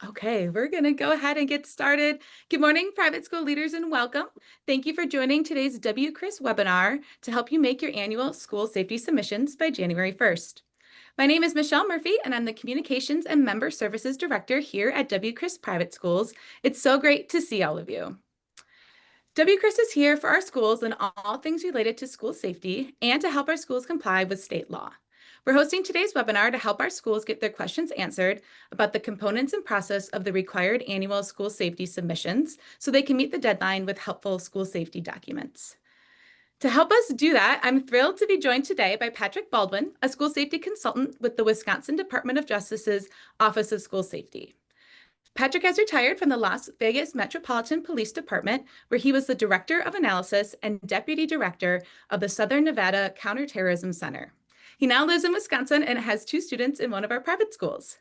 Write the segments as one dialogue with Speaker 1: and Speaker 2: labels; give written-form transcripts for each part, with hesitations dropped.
Speaker 1: Okay, we're going to go ahead and get started. Good morning, private school leaders, and welcome. Thank you for joining today's WCRIS webinar to help you make your annual school safety submissions by January 1st. My name is Michelle Murphy, and I'm the Communications and Member Services Director here at WCRIS Private Schools. It's so great to see all of you. WCRIS is here for our schools and all things related to school safety and to help our schools comply with state law. We're hosting today's webinar to help our schools get their questions answered about the components and process of the required annual school safety submissions so they can meet the deadline with helpful school safety documents. To help us do that, I'm thrilled to be joined today by Patrick Baldwin, a school safety consultant with the Wisconsin Department of Justice's Office of School Safety. Patrick has retired from the Las Vegas Metropolitan Police Department, where he was the Director of Analysis and Deputy Director of the Southern Nevada Counterterrorism Center. He now lives in Wisconsin and has 2 students in one of our private schools.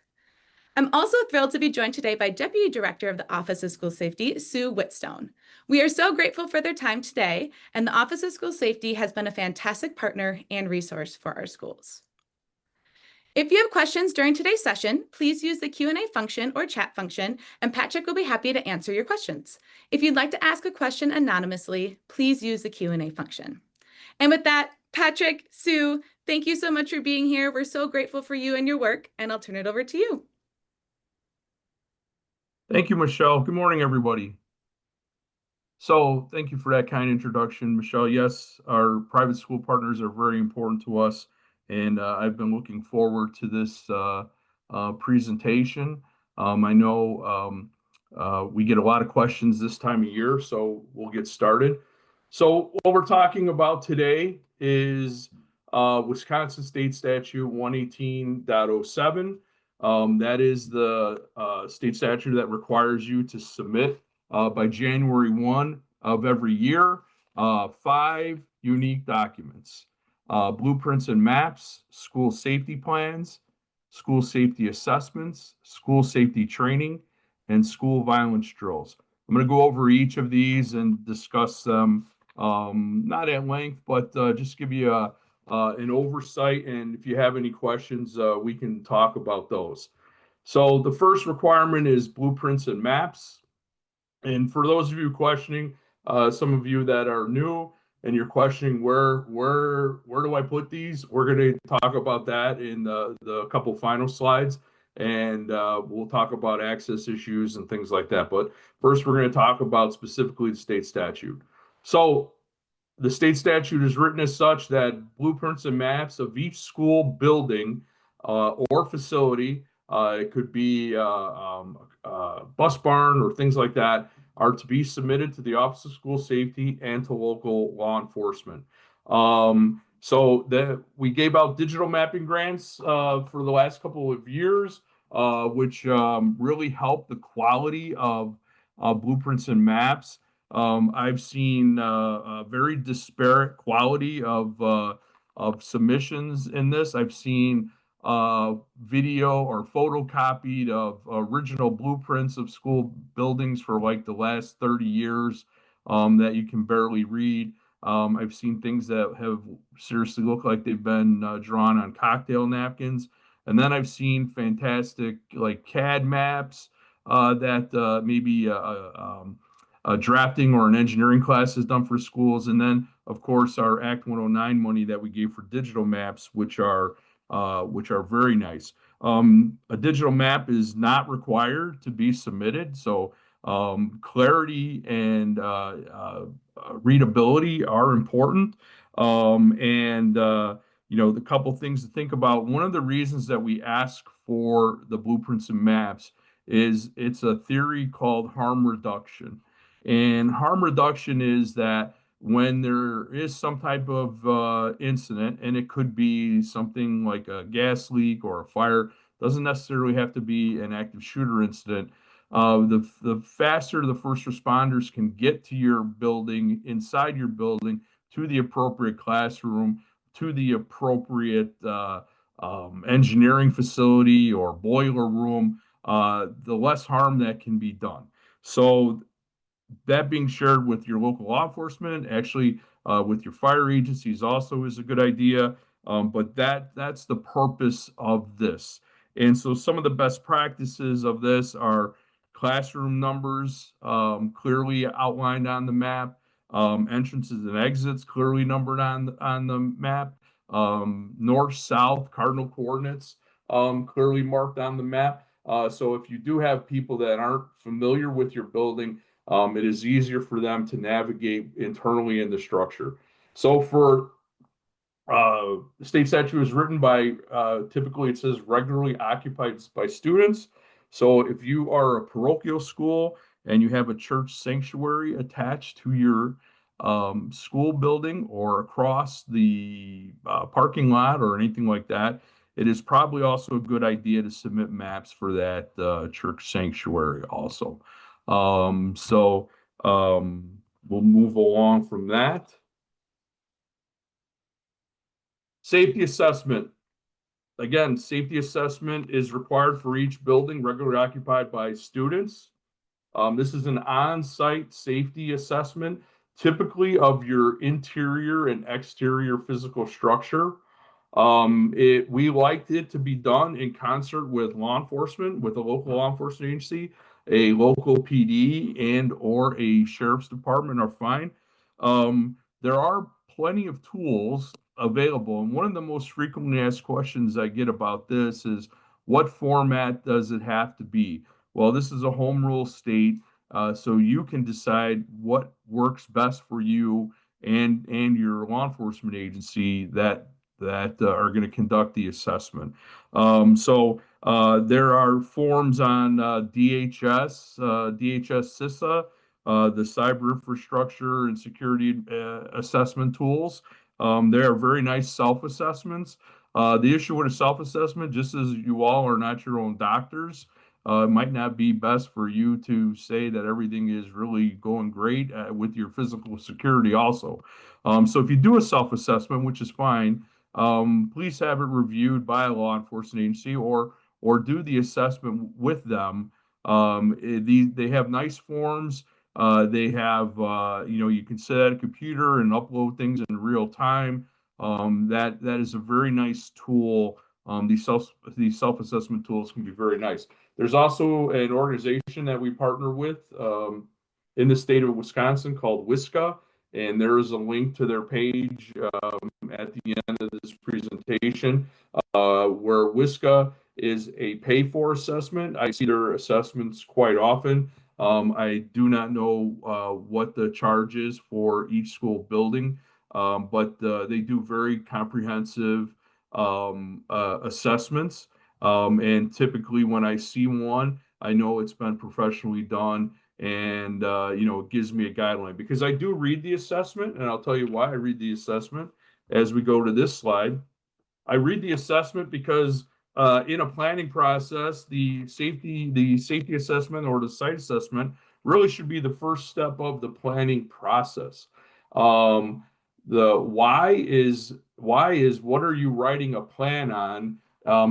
Speaker 1: I'm also thrilled to be joined today by Deputy Director of the Office of School Safety, Sue Whitstone. We are so grateful for their time today, and the Office of School Safety has been a fantastic partner and resource for our schools. If you have questions during today's session, please use the Q&A function or chat function, and Patrick will be happy to answer your questions. If you'd like to ask a question anonymously, please use the Q&A function. And with that, Patrick, Sue, thank you so much for being here. We're so grateful for you and your work, and I'll turn it over to you.
Speaker 2: Thank you, Michelle. Good morning, everybody. So thank you for that kind introduction, Michelle. Yes, our private school partners are very important to us, and I've been looking forward to this presentation. I know we get a lot of questions this time of year, so we'll get started. So what we're talking about today is Wisconsin State Statute 118.07. That is the state statute that requires you to submit by January 1 of every year, 5 unique documents: blueprints and maps, school safety plans, school safety assessments, school safety training, and school violence drills. I'm going to go over each of these and discuss them, not at length, but just give you an oversight. And if you have any questions, we can talk about those. So the first requirement is blueprints and maps. And for those of you questioning, some of you that are new and you're questioning where do I put these, we're going to talk about that in the couple final slides, and we'll talk about access issues and things like that. But first, we're going to talk about specifically the state statute. So the state statute is written as such that blueprints and maps of each school building or facility, it could be bus barn or things like that, are to be submitted to the Office of School Safety and to local law enforcement. So that we gave out digital mapping grants for the last couple of years, which really helped the quality of blueprints and maps. I've seen a very disparate quality of submissions in this. I've seen video or photocopied of original blueprints of school buildings for like the last 30 years that you can barely read. I've seen things that have seriously looked like they've been drawn on cocktail napkins. And then I've seen fantastic like CAD maps that maybe drafting or an engineering class has done for schools. And then, of course, our Act 109 money that we gave for digital maps, which are very nice. A digital map is not required to be submitted, so clarity and readability are important. The couple things to think about. One of the reasons that we ask for the blueprints and maps is it's a theory called harm reduction. And harm reduction is that when there is some type of incident, and it could be something like a gas leak or a fire, doesn't necessarily have to be an active shooter incident. The faster the first responders can get to your building, inside your building, to the appropriate classroom, to the appropriate engineering facility or boiler room, the less harm that can be done. So that being shared with your local law enforcement, actually with your fire agencies also is a good idea. But that's the purpose of this. And so some of the best practices of this are classroom numbers clearly outlined on the map, entrances and exits clearly numbered on the map, north, south, cardinal coordinates clearly marked on the map. So if you do have people that aren't familiar with your building, it is easier for them to navigate internally in the structure. So for the state statute is written by, typically it says regularly occupied by students. So if you are a parochial school and you have a church sanctuary attached to your school building or across the parking lot or anything like that, it is probably also a good idea to submit maps for that church sanctuary also. So we'll move along from that. Safety assessment. Again, safety assessment is required for each building regularly occupied by students. This is an on-site safety assessment, typically of your interior and exterior physical structure. We liked it to be done in concert with law enforcement, with a local law enforcement agency, a local PD and or a sheriff's department are fine. There are plenty of tools available. And one of the most frequently asked questions I get about this is, what format does it have to be? Well, this is a home rule state, so you can decide what works best for you and your law enforcement agency that are going to conduct the assessment. There are forms on DHS CISA, the Cyber Infrastructure and Security Assessment tools. They are very nice self-assessments. The issue with a self-assessment, just as you all are not your own doctors, it might not be best for you to say that everything is really going great with your physical security also. So if you do a self-assessment, which is fine, please have it reviewed by a law enforcement agency or do the assessment with them. They have nice forms. They have you can sit at a computer and upload things in real time. That is a very nice tool. These self-assessment tools can be very nice. There's also an organization that we partner with in the state of Wisconsin called WSCA, and there is a link to their page at the end of this presentation where WSCA is a pay-for assessment. I see their assessments quite often. I do not know what the charge is for each school building, but they do very comprehensive assessments. And typically, when I see one, I know it's been professionally done, and it gives me a guideline because I do read the assessment, and I'll tell you why I read the assessment as we go to this slide. I read the assessment because in a planning process, the safety assessment or the site assessment really should be the first step of the planning process. Um, the why is what are you writing a plan on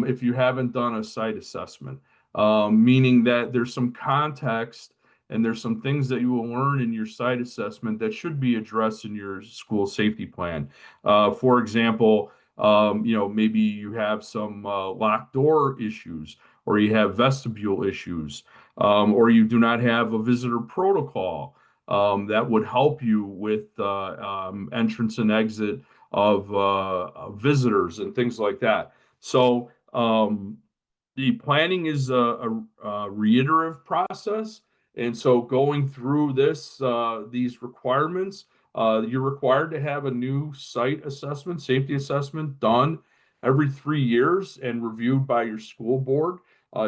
Speaker 2: if you haven't done a site assessment? Meaning that there's some context and there's some things that you will learn in your site assessment that should be addressed in your school safety plan. For example, maybe you have some locked door issues, or you have vestibule issues, or you do not have a visitor protocol that would help you with entrance and exit of visitors and things like that. So the planning is a reiterative process. And so going through these requirements, you're required to have a new site assessment, safety assessment done every 3 years and reviewed by your school board,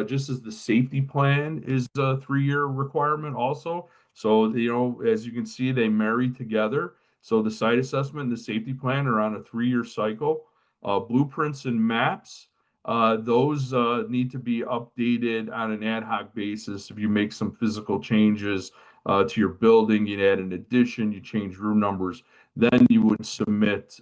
Speaker 2: just as the safety plan is a 3-year requirement also. So, as you can see, they marry together. So the site assessment and the safety plan are on a 3-year cycle. Blueprints and maps, those need to be updated on an ad hoc basis. If you make some physical changes to your building, you add an addition, you change room numbers, then you would submit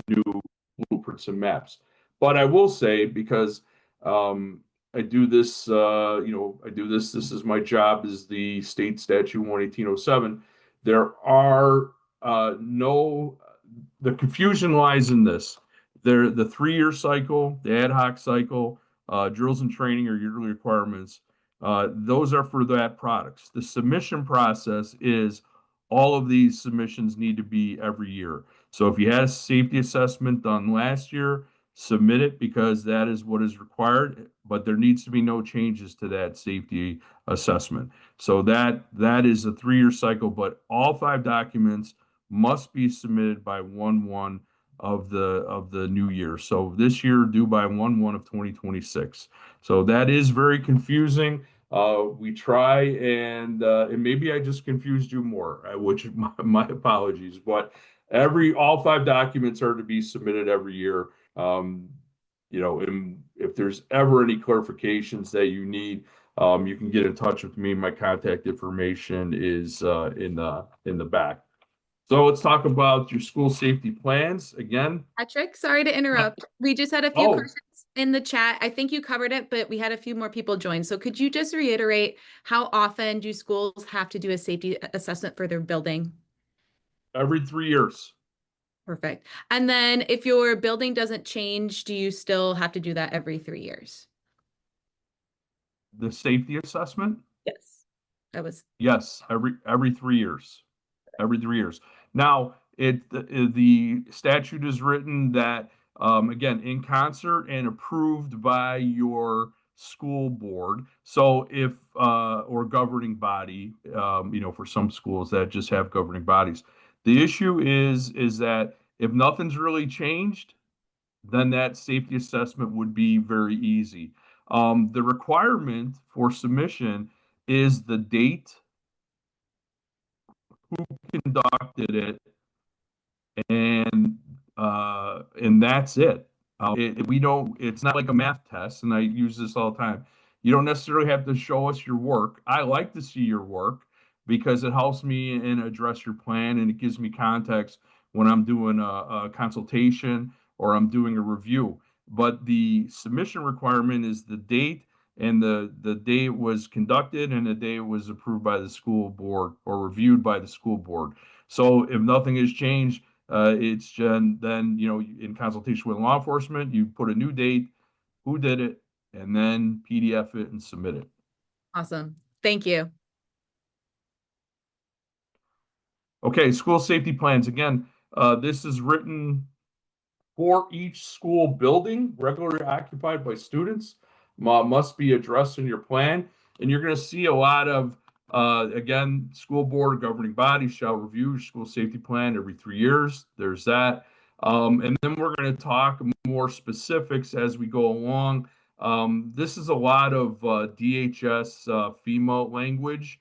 Speaker 2: new blueprints and maps. But I will say, because I do this, this is my job as the state statute 11807. There are the confusion lies in this. The 3-year cycle, the ad hoc cycle, drills and training or yearly requirements, those are for that products. The submission process is all of these submissions need to be every year. So if you had a safety assessment done last year, submit it because that is what is required, but there needs to be no changes to that safety assessment. So that is a 3-year cycle, but all 5 documents must be submitted by 1/1 of the new year. So this year due by 1/1 of 2026. So that is very confusing. We try and maybe I just confused you more, which my apologies, but all 5 documents are to be submitted every year. Um, and if there's ever any clarifications that you need, you can get in touch with me. My contact information is in the back. So let's talk about your school safety plans again.
Speaker 1: Patrick, sorry to interrupt. We just had a few
Speaker 2: Oh,
Speaker 1: questions in the chat. I think you covered it, but we had a few more people join. So could you just reiterate how often do schools have to do a safety assessment for their building?
Speaker 2: every 3 years.
Speaker 1: Perfect. And then if your building doesn't change, do you still have to do that every 3 years?
Speaker 2: The safety assessment,
Speaker 1: Yes. That was
Speaker 2: yes, every 3 years. Every 3 years. Now, the statute is written that again in concert and approved by your school board. So if or governing body, for some schools that just have governing bodies. The issue is that if nothing's really changed, then that safety assessment would be very easy. The requirement for submission is the date conducted it and that's it. We don't. It's not like a math test, and I use this all the time. You don't necessarily have to show us your work. I like to see your work because it helps me and address your plan, and it gives me context when I'm doing a consultation or I'm doing a review. But the submission requirement is the date and the day it was conducted and the day it was approved by the school board or reviewed by the school board. So if nothing has changed, then in consultation with law enforcement, you put a new date, who did it, and then PDF it and submit it.
Speaker 1: awesome. Thank you.
Speaker 2: Okay, school safety plans. Again, this is written for each school building regularly occupied by students must be addressed in your plan. And you're going to see a lot of, again, school board governing body shall review your school safety plan every 3 years. There's that. And then we're going to talk more specifics as we go along. This is a lot of DHS FEMA language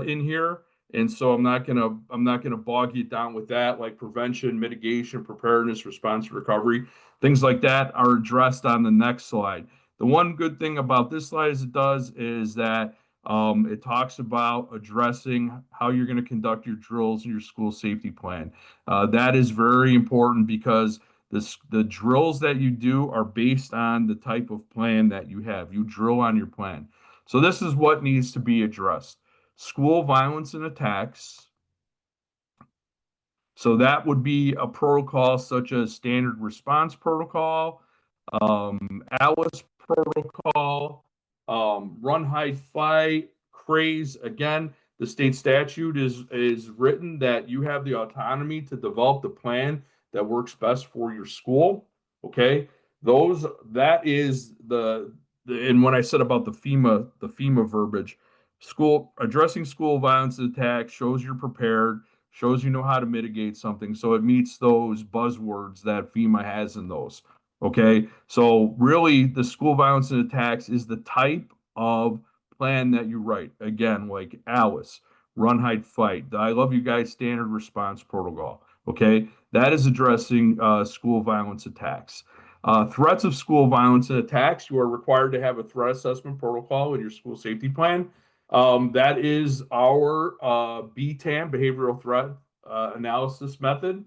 Speaker 2: in here. And so I'm not gonna bog you down with that, like prevention, mitigation, preparedness, response, recovery, things like that are addressed on the next slide. The one good thing about this slide is that it talks about addressing how you're going to conduct your drills and your school safety plan. That is very important because the drills that you do are based on the type of plan that you have. You drill on your plan. So this is what needs to be addressed school violence and attacks. So that would be a protocol such as standard response protocol, Alice protocol, run, hide, fight, craze. Again, the state statute is written that you have the autonomy to develop the plan that works best for your school. Okay, that is and when I said about the FEMA verbiage, school addressing school violence and attacks shows you're prepared, shows you know how to mitigate something, so it meets those buzzwords that FEMA has in those. Okay, so really, the school violence and attacks is the type of plan that you write. Again, like Alice, run, hide, fight. The I love you guys standard response protocol. Okay, that is addressing school violence attacks. Threats of school violence and attacks, you are required to have a threat assessment protocol in your school safety plan. That is our BTAM, behavioral threat analysis method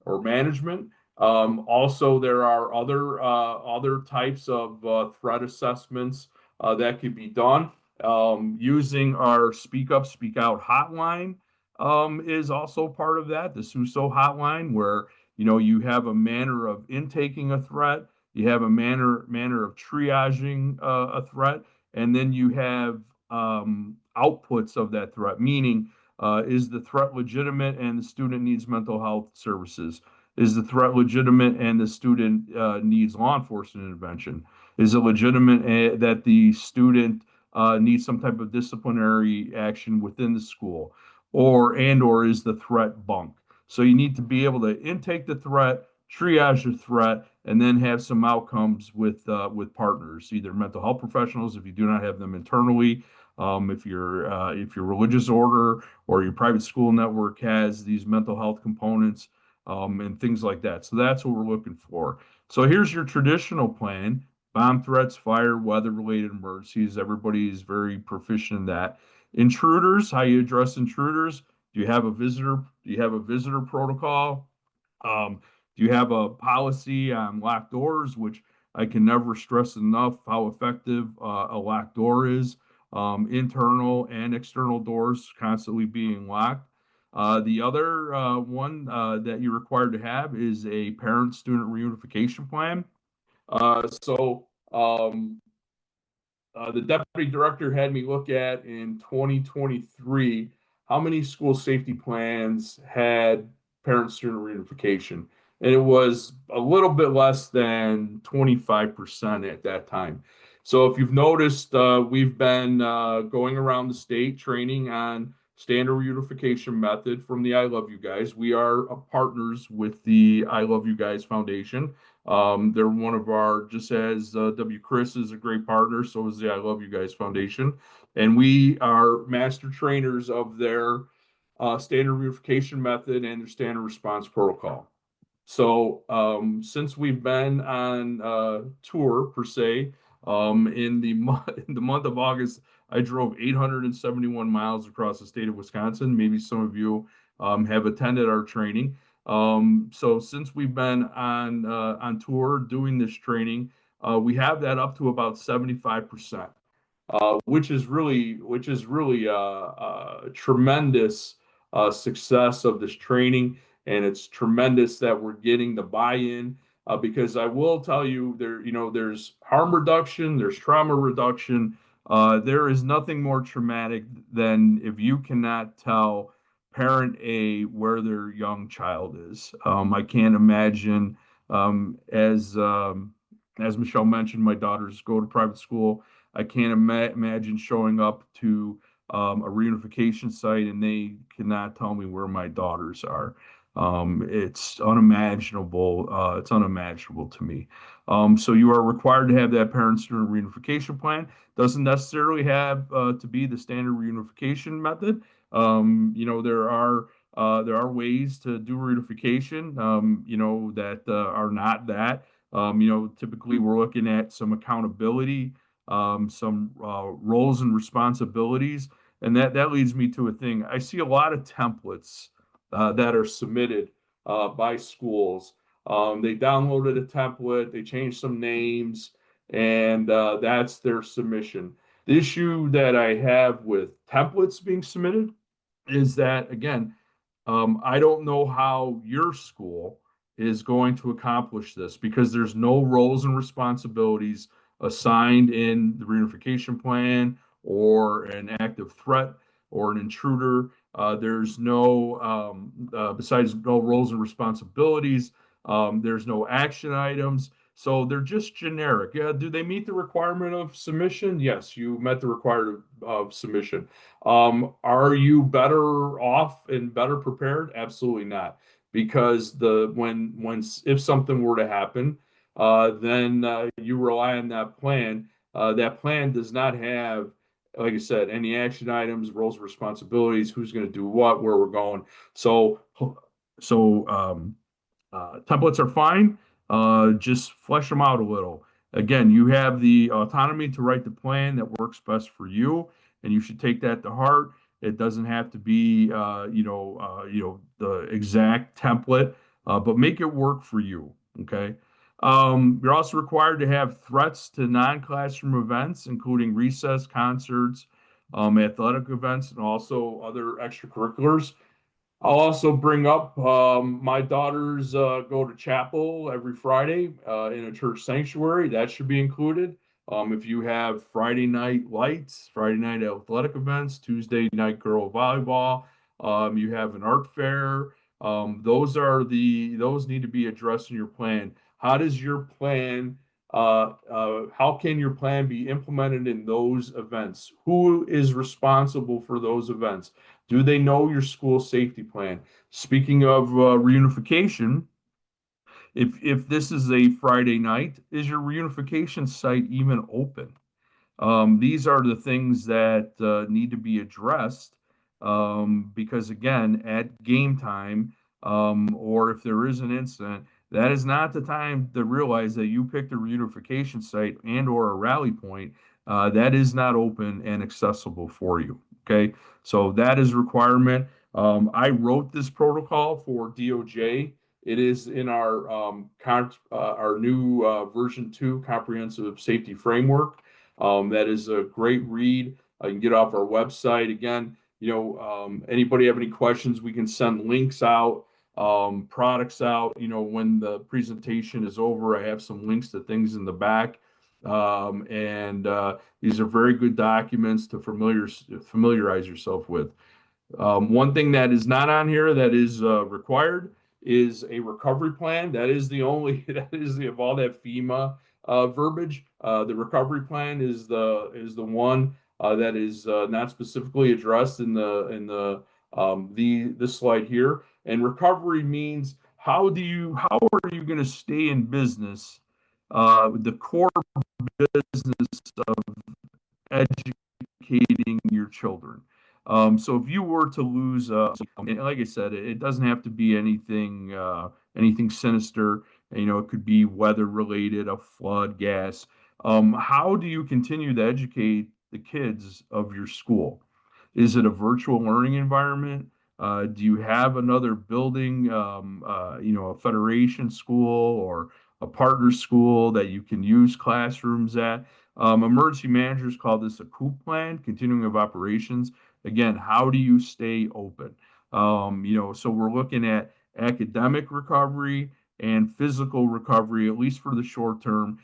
Speaker 2: or management. Also, there are other types of threat assessments that could be done. Using our Speak Up, Speak Out hotline is also part of that. The SUSO hotline, where you have a manner of intaking a threat, You have a manner of triaging a threat, and then you have outputs of that threat, meaning is the threat legitimate and the student needs mental health services? Is the threat legitimate and the student needs law enforcement intervention? Is it legitimate that the student needs some type of disciplinary action within the school? Or is the threat bunk? So you need to be able to intake the threat, triage the threat, and then have some outcomes with partners, either mental health professionals if you do not have them internally, if your religious order or your private school network has these mental health components, and things like that. So that's what we're looking for. So here's your traditional plan: bomb threats, fire, weather-related emergencies. Everybody is very proficient in that. Intruders, how you address intruders. Do you have a visitor protocol? Um, do you have a policy on locked doors, which I can never stress enough how effective a locked door is, internal and external doors constantly being locked. The other one that you're required to have is a parent-student reunification plan. The deputy director had me look at in 2023 how many school safety plans had parent student reunification. And it was a little bit less than 25% at that time. So if you've noticed, we've been going around the state training on standard reunification method from the I Love You Guys. We are partners with the I Love You Guys Foundation. They're one of our, just as WCRIS is a great partner, so is the I Love You Guys Foundation. And we are master trainers of their standard reunification method and their standard response protocol. So since we've been on tour per se, in the month of August, I drove 871 miles across the state of Wisconsin. Maybe some of you have attended our training. So since we've been on tour doing this training, we have that up to about 75%, which is really tremendous success of this training, and it's tremendous that we're getting the buy-in. Because I will tell you, there's harm reduction, there's trauma reduction. There is nothing more traumatic than if you cannot tell parent A where their young child is. I can't imagine, as Michelle mentioned, my daughters go to private school. I can't imagine showing up to a reunification site and they cannot tell me where my daughters are. It's unimaginable. It's unimaginable to me. So you are required to have that parent-student reunification plan. Doesn't necessarily have to be the standard reunification method. There are ways to do reunification. That are not that. Typically we're looking at some accountability, some roles and responsibilities. And that leads me to a thing. I see a lot of templates that are submitted by schools. They downloaded a template, they changed some names, and that's their submission. The issue that I have with templates being submitted is that, again, I don't know how your school is going to accomplish this because there's no roles and responsibilities assigned in the reunification plan or an active threat or an intruder. There's no, besides no roles and responsibilities, there's no action items. So they're just generic. Yeah, do they meet the requirement of submission? Yes, you met the requirement of submission. Are you better off and better prepared? Absolutely not. Because if something were to happen, then you rely on that plan. That plan does not have, like I said, any action items, roles, responsibilities, who's going to do what, where we're going. So templates are fine. Just flesh them out a little. Again, you have the autonomy to write the plan that works best for you, and you should take that to heart. It doesn't have to be, the exact template, but make it work for you. Okay. You're also required to have threats to non-classroom events, including recess, concerts, athletic events, and also other extracurriculars. I'll also bring up my daughters go to chapel every Friday in a church sanctuary. That should be included. If you have Friday night lights, Friday night athletic events, Tuesday night girl volleyball, you have an art fair. Those need to be addressed in your plan. How does your plan? How can your plan be implemented in those events? Who is responsible for those events? Do they know your school safety plan? Speaking of reunification, if this is a Friday night, is your reunification site even open? These are the things that need to be addressed because, again, at game time, or if there is an incident, that is not the time to realize that you picked a reunification site and or a rally point that is not open and accessible for you. Okay, so that is a requirement. I wrote this protocol for DOJ. It is in our new version 2 comprehensive safety framework. That is a great read. You can get off our website. Again, anybody have any questions, we can send links out, products out. When the presentation is over, I have some links to things in the back. And these are very good documents to familiarize yourself with. One thing that is not on here that is required is a recovery plan. That is the only that is of all that FEMA verbiage. The recovery plan is the one that is not specifically addressed in the this slide here. And recovery means how are you going to stay in business? The core business of educating your children. So if you were to lose, and like I said, it doesn't have to be anything sinister. It could be weather related, a flood, gas. How do you continue to educate the kids of your school? Is it a virtual learning environment? Do you have another building, a federation school or a partner school that you can use classrooms at? Emergency managers call this a COOP plan, continuing of operations. Again, how do you stay open? So we're looking at academic recovery and physical recovery, at least for the short term.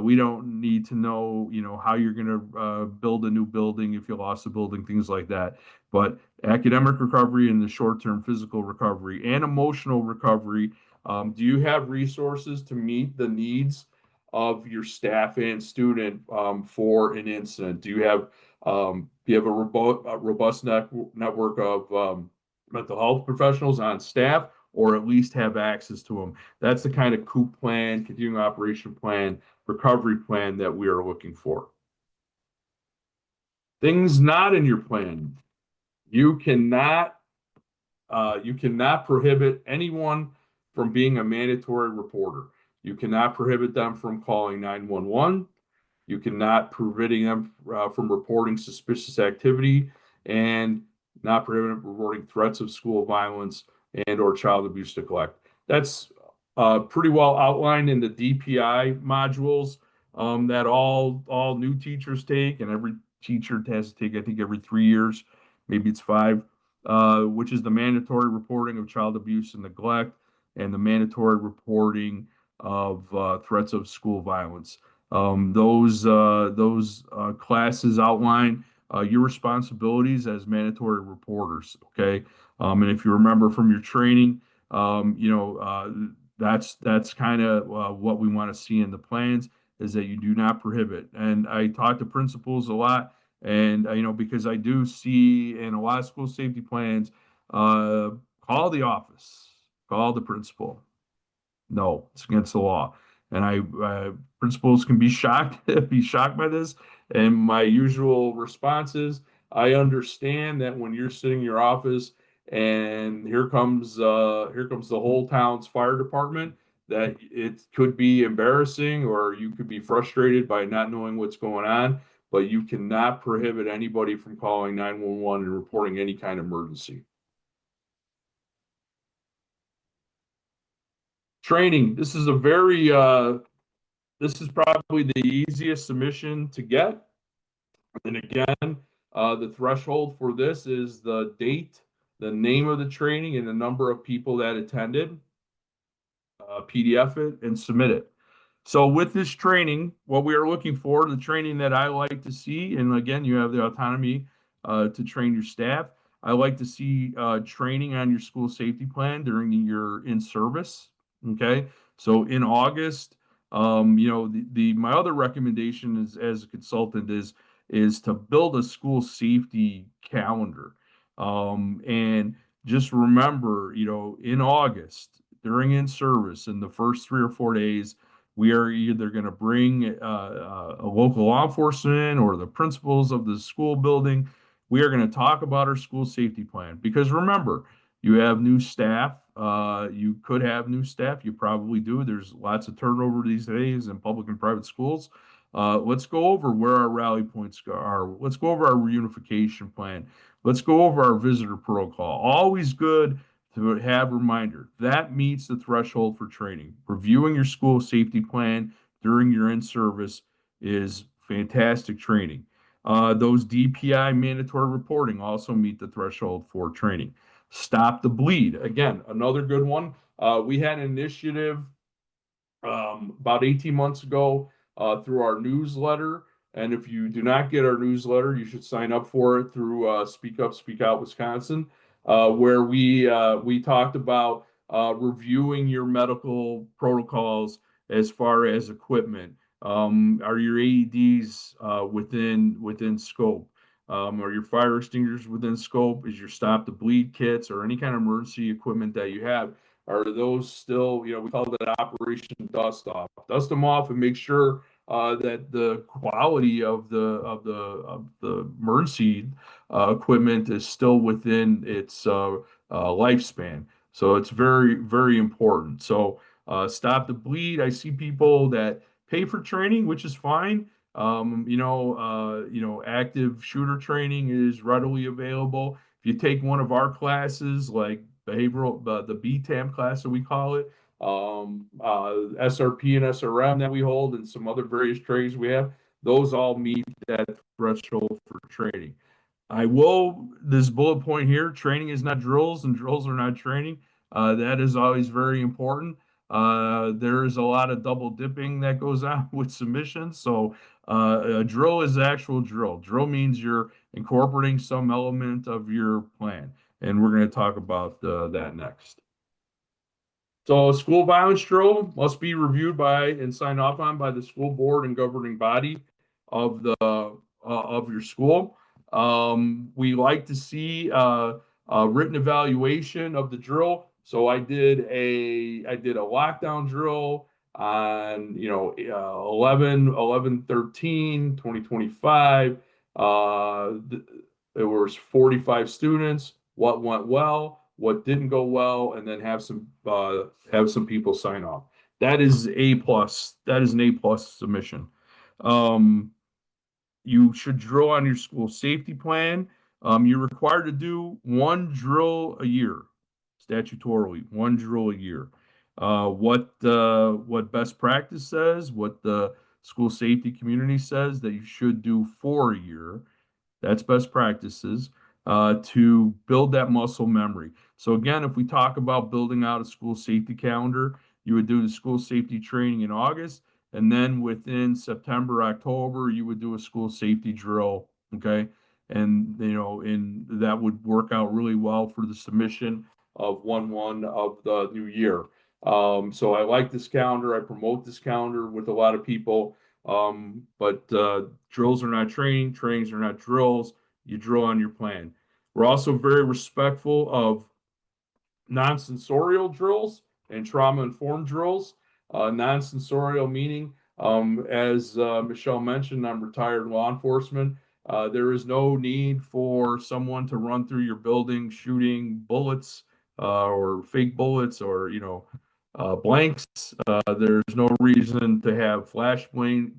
Speaker 2: We don't need to know, how you're going to build a new building if you lost a building, things like that. But academic recovery and the short-term physical recovery and emotional recovery. Do you have resources to meet the needs of your staff and student for an incident? Do you have a robust network of mental health professionals on staff, or at least have access to them? That's the kind of COOP plan, continuing operation plan, recovery plan that we are looking for. Things not in your plan. You cannot prohibit anyone from being a mandatory reporter. You cannot prohibit them from calling 911. You cannot prohibiting them from reporting suspicious activity, and not prohibiting them from reporting threats of school violence and or child abuse neglect. That's pretty well outlined in the DPI modules that all new teachers take, and every teacher has to take, I think, every 3 years, maybe it's 5, which is the mandatory reporting of child abuse and neglect, and the mandatory reporting of threats of school violence. Those classes outline your responsibilities as mandatory reporters. Okay, and if you remember from your training, that's kind of what we want to see in the plans, is that you do not prohibit. And I talk to principals a lot, and because I do see in a lot of school safety plans, call the office, call the principal. No, it's against the law. And principals can be shocked, be shocked by this. And my usual response is, I understand that when you're sitting in your office and here comes the whole town's fire department, that it could be embarrassing, or you could be frustrated by not knowing what's going on. But you cannot prohibit anybody from calling 911 and reporting any kind of emergency. Training. This is probably the easiest submission to get. And again, the threshold for this is the date the name of the training and the number of people that attended, PDF it, and submit it. So with this training, what we are looking for, the training that I like to see, and again, you have the autonomy to train your staff. I like to see training on your school safety plan during your in service. Okay, so in August, the my other recommendation is as a consultant is to build a school safety calendar. And just remember, in August during in service in the first 3 or 4 days, we are either going to bring a local law enforcement or the principals of the school building. We are going to talk about our school safety plan because remember, you have new staff. You could have new staff. You probably do. There's lots of turnover these days in public and private schools. Let's go over where our rally points are. Let's go over our reunification plan. Let's go over our visitor protocol. Always good to have reminder that meets the threshold for training. Reviewing your school safety plan during your in-service is fantastic training. Those DPI mandatory reporting also meet the threshold for training. Stop the bleed. Again, another good one. We had an initiative about 18 months ago through our newsletter. And if you do not get our newsletter, you should sign up for it through Speak Up, Speak Out Wisconsin, where we talked about reviewing your medical protocols as far as equipment. Are your AEDs within scope? Are your fire extinguishers within scope? Is your stop the bleed kits or any kind of emergency equipment that you have? Are those still, we call that Operation Dust Off. Dust them off and make sure that the quality of the emergency equipment is still within its lifespan. So it's very, very important. So stop the bleed. I see people that pay for training, which is fine. Active shooter training is readily available. If you take one of our classes, like behavioral, the BTAM class that we call it, SRP and SRM that we hold, and some other various trainings we have, those all meet that threshold for training. This bullet point here, training is not drills and drills are not training. That is always very important. There is a lot of double dipping that goes on with submissions. So a drill is actual drill. Drill means you're incorporating some element of your plan. And we're going to talk about that next. So a school violence drill must be reviewed by and signed off on by the school board and governing body of your school. We like to see a written evaluation of the drill. So I did a lockdown drill on 11/11/13/2025. There was 45 students. What went well, what didn't go well, and then have some people sign off. That is A plus. That is an A plus submission. Um, you should drill on your school safety plan. You're required to do one drill a year, statutorily, one drill a year. What best practice says, what the school safety community says that you should do 4 a year. That's best practices to build that muscle memory. So again, if we talk about building out a school safety calendar, you would do the school safety training in August, and then within September, October, you would do a school safety drill. Okay, and that would work out really well for the submission of 1/1 of the new year. So I like this calendar. I promote this calendar with a lot of people. But drills are not training, trainings are not drills. You drill on your plan. We're also very respectful of non-sensorial drills and trauma-informed drills. Non-sensorial meaning, as Michelle mentioned, I'm retired law enforcement. There is no need for someone to run through your building shooting bullets or fake bullets or blanks. There's no reason to have flashbang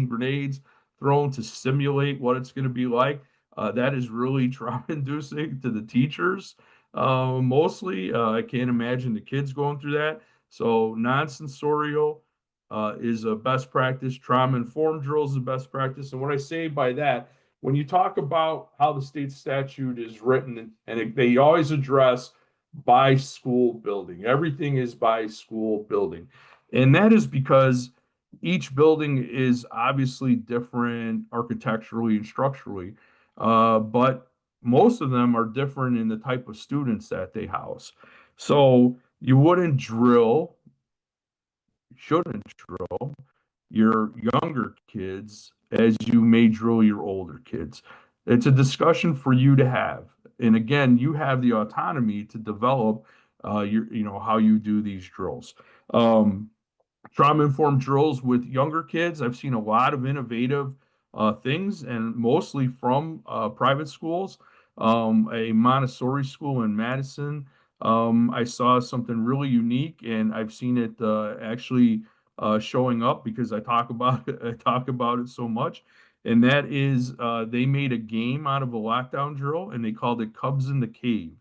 Speaker 2: grenades thrown to simulate what it's going to be like. That is really trauma-inducing to the teachers. Mostly, I can't imagine the kids going through that. So non-sensorial is a best practice. Trauma-informed drills is a best practice. And what I say by that, when you talk about how the state statute is written, they always address by school building. Everything is by school building. And that is because each building is obviously different architecturally and structurally, but most of them are different in the type of students that they house. So you wouldn't drill, shouldn't drill your younger kids as you may drill your older kids. It's a discussion for you to have. And again, you have the autonomy to develop how you do these drills. Um, Trauma-informed drills with younger kids. I've seen a lot of innovative things, and mostly from private schools. A Montessori school in Madison. I saw something really unique, and I've seen it actually showing up because I talk about it. I talk about it so much, and that is they made a game out of a lockdown drill, and they called it Cubs in the Cave.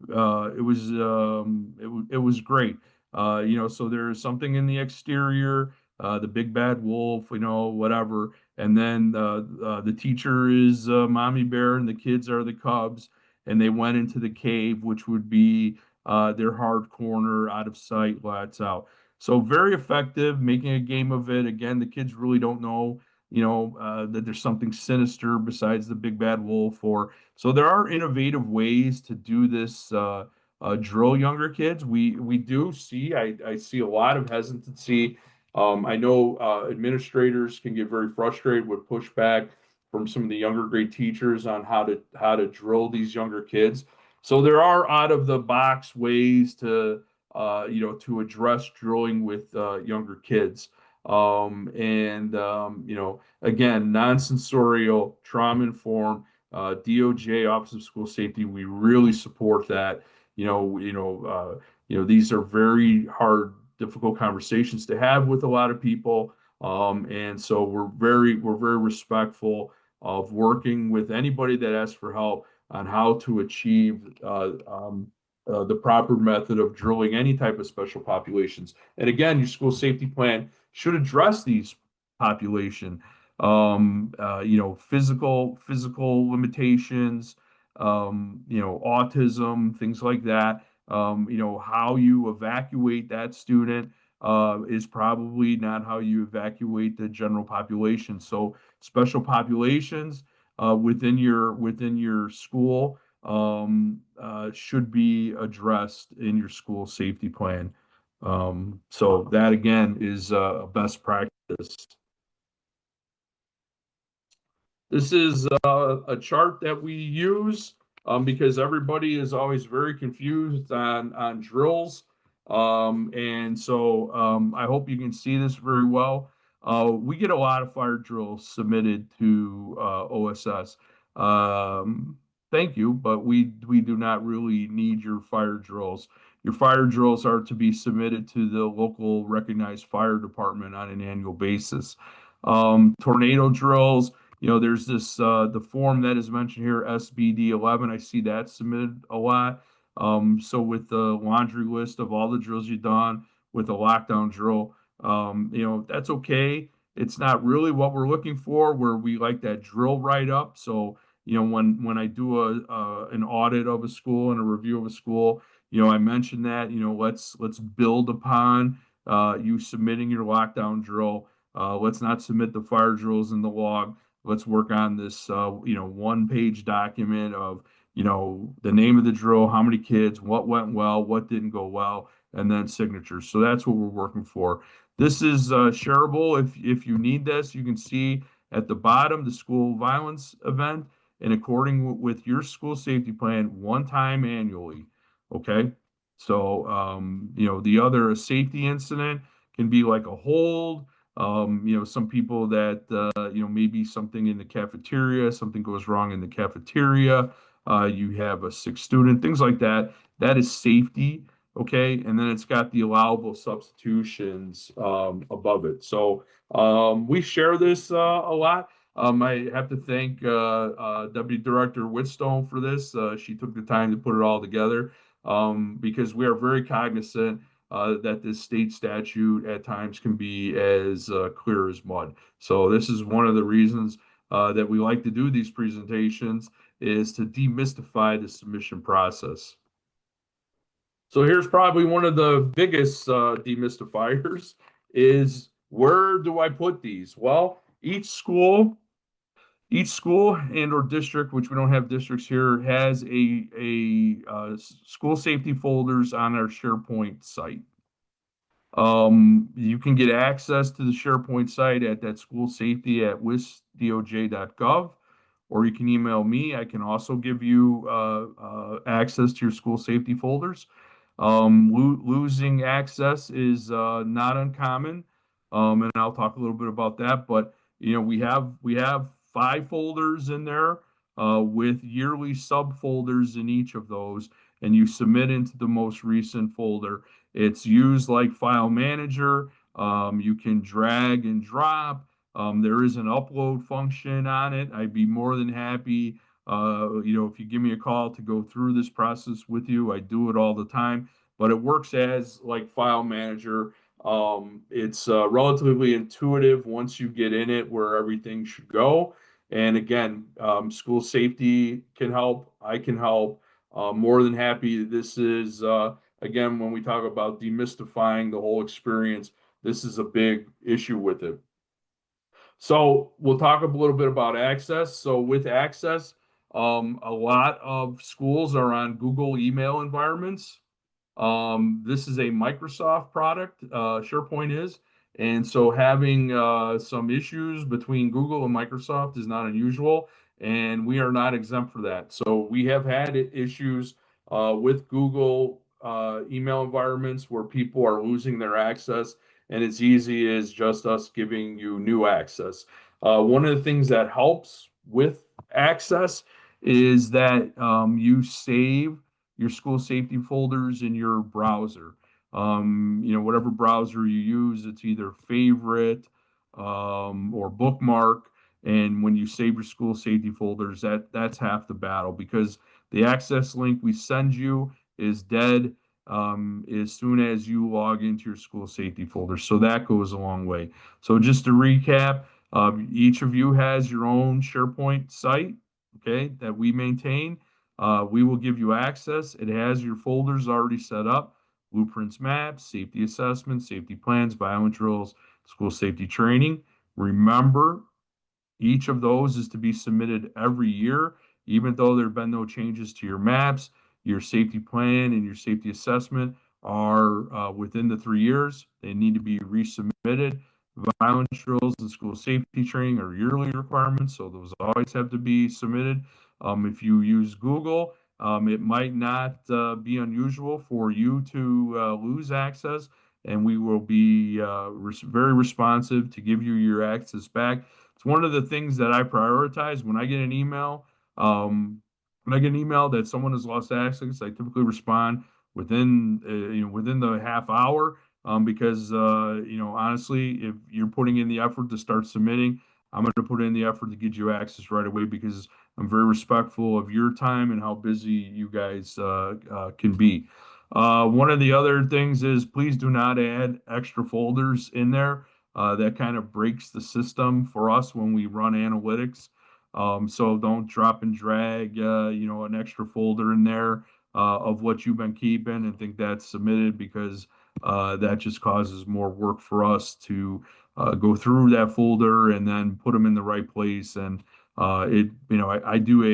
Speaker 2: It was great. So there's something in the exterior, the big bad wolf, whatever, and then the teacher is mommy bear and the kids are the cubs, and they went into the cave, which would be their hard corner, out of sight, lights out. So very effective, making a game of it. Again, the kids really don't know, that there's something sinister besides the big bad wolf, or so there are innovative ways to do this. Drill younger kids. We do see I see a lot of hesitancy. I know administrators can get very frustrated with pushback from some of the younger grade teachers on how to drill these younger kids. So there are out of the box ways to address drilling with younger kids. Again, non-sensorial, trauma informed, DOJ, Office of School Safety. We really support that. These are very hard, difficult conversations to have with a lot of people. And so we're very respectful of working with anybody that asks for help on how to achieve the proper method of drilling any type of special populations. And again, your school safety plan should address these population, physical limitations, autism, things like that. How you evacuate that student is probably not how you evacuate the general population. So special populations within your school should be addressed in your school safety plan. So that again is a best practice. This is a chart that we use because everybody is always very confused on drills. I hope you can see this very well. We get a lot of fire drills submitted to OSS. Thank you, but we do not really need your fire drills. Your fire drills are to be submitted to the local recognized fire department on an annual basis. Tornado drills, there's the form that is mentioned here, SBD 11. I see that submitted a lot. So with the laundry list of all the drills you've done with a lockdown drill, that's okay. It's not really what we're looking for, where we like that drill write up. So, when I do an audit of a school and a review of a school, I mentioned that, let's build upon you submitting your lockdown drill. Let's not submit the fire drills in the log. Let's work on this, one-page document of, the name of the drill, how many kids, what went well, what didn't go well, and then signatures. So that's what we're working for. This is shareable. If you need this, you can see at the bottom the school violence event, and according with your school safety plan, one time annually. Okay. So, the other safety incident can be like a hold. Some people that, maybe something in the cafeteria, something goes wrong in the cafeteria. You have a sick student, things like that. That is safety. Okay. And then it's got the allowable substitutions above it. So we share this a lot. I have to thank Deputy Director Whitstone for this. She took the time to put it all together because we are very cognizant that this state statute at times can be as clear as mud. So this is one of the reasons that we like to do these presentations is to demystify the submission process. So here's probably one of the biggest demystifiers is where do I put these? Well, each school and or district, which we don't have districts here, has a school safety folders on our SharePoint site. You can get access to the SharePoint site at that school safety at wisdoj.gov, or you can email me. I can also give you access to your school safety folders. Losing access is not uncommon, and I'll talk a little bit about that. But we have 5 folders in there with yearly subfolders in each of those, and you submit into the most recent folder. It's used like file manager. You can drag and drop. There is an upload function on it. I'd be more than happy, if you give me a call to go through this process with you. I do it all the time, but it works as like file manager. It's relatively intuitive once you get in it where everything should go. And again, school safety can help. I can help. More than happy. This is again, when we talk about demystifying the whole experience, this is a big issue with it. So we'll talk a little bit about access. So with access, a lot of schools are on Google email environments. This is a Microsoft product, SharePoint is. And so having some issues between Google and Microsoft is not unusual, and we are not exempt for that. So we have had issues with Google email environments where people are losing their access, and it's easy as just us giving you new access. One of the things that helps with access is that you save your school safety folders in your browser. Whatever browser you use, it's either favorite or bookmark. And when you save your school safety folders, that's half the battle because the access link we send you is dead as soon as you log into your school safety folder. So that goes a long way. So just to recap, each of you has your own SharePoint site, okay, that we maintain. We will give you access. It has your folders already set up, blueprints, maps, safety assessments, safety plans, violent drills, school safety training. Remember, each of those is to be submitted every year, even though there have been no changes to your maps. Your safety plan and your safety assessment are within the 3 years. They need to be resubmitted. Violence drills and school safety training are yearly requirements, so those always have to be submitted. If you use Google, it might not be unusual for you to lose access, and we will be very responsive to give you your access back. It's one of the things that I prioritize when I get an email. When I get an email that someone has lost access, I typically respond within the half hour. Because honestly, if you're putting in the effort to start submitting, I'm going to put in the effort to get you access right away because I'm very respectful of your time and how busy you guys can be. One of the other things is please do not add extra folders in there. That kind of breaks the system for us when we run analytics. So don't drop and drag, an extra folder in there of what you've been keeping and think that's submitted because that just causes more work for us to go through that folder and then put them in the right place. And I do